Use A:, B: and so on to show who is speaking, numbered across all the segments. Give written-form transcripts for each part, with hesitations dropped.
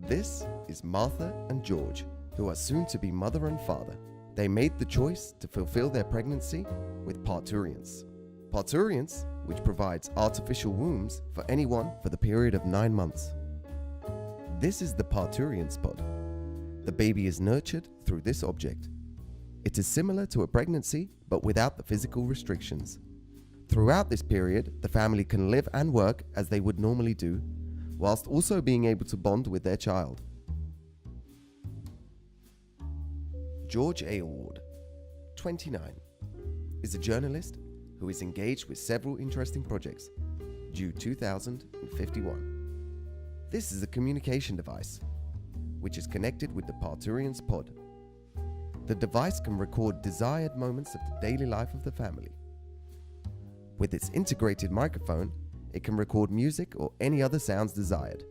A: This is Martha and George, who are soon to be mother and father. They made the choice to fulfill their pregnancy with parturience. Parturience, which provides artificial wombs for anyone for the period of 9 months. This is the parturience pod. The baby is nurtured through this object. It is similar to a pregnancy, but without the physical restrictions. Throughout this period, the family can live and work as they would normally do, whilst also being able to bond with their child. George Aylward, 29, is a journalist who is engaged with several interesting projects, due 2051. This is a communication device, which is connected with the parturience pod. The device can record desired moments of the daily life of the family. With its integrated microphone, it can record music or any other sounds desired.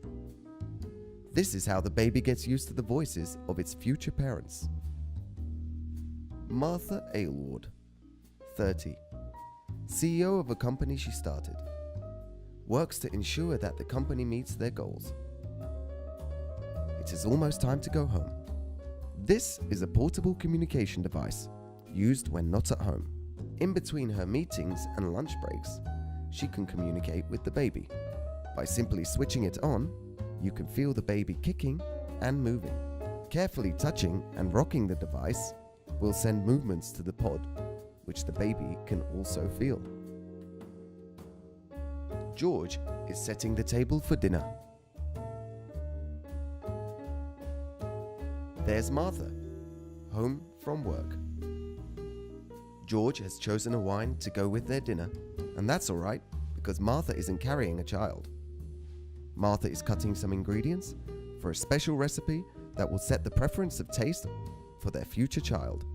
A: This is how the baby gets used to the voices of its future parents. Martha Aylward, 30, CEO of a company she started, works to ensure that the company meets their goals. It is almost time to go home. This is a portable communication device used when not at home. In between her meetings and lunch breaks, she can communicate with the baby. By simply switching it on, you can feel the baby kicking and moving. Carefully touching and rocking the device will send movements to the pod, which the baby can also feel. George is setting the table for dinner. There's Martha, home from work. George has chosen a wine to go with their dinner, and that's alright because Martha isn't carrying a child. Martha is cutting some ingredients for a special recipe that will set the preference of taste for their future child.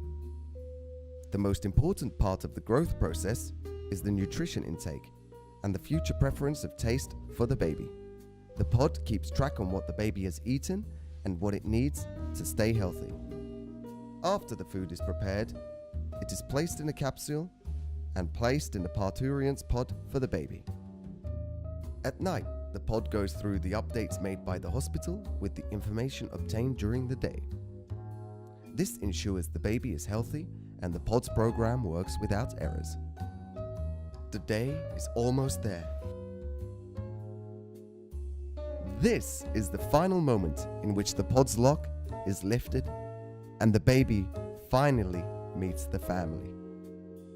A: The most important part of the growth process is the nutrition intake and the future preference of taste for the baby. The pod keeps track on what the baby has eaten and what it needs to stay healthy. After the food is prepared, it is placed in a capsule and placed in the parturience pod for the baby. At night, the pod goes through the updates made by the hospital with the information obtained during the day. This ensures the baby is healthy and the pod's program works without errors. The day is almost there. This is the final moment in which the pod's lock is lifted and the baby finally meets the family.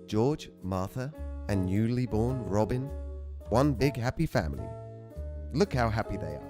A: George, Martha, and newly born Robin, one big happy family. Look how happy they are.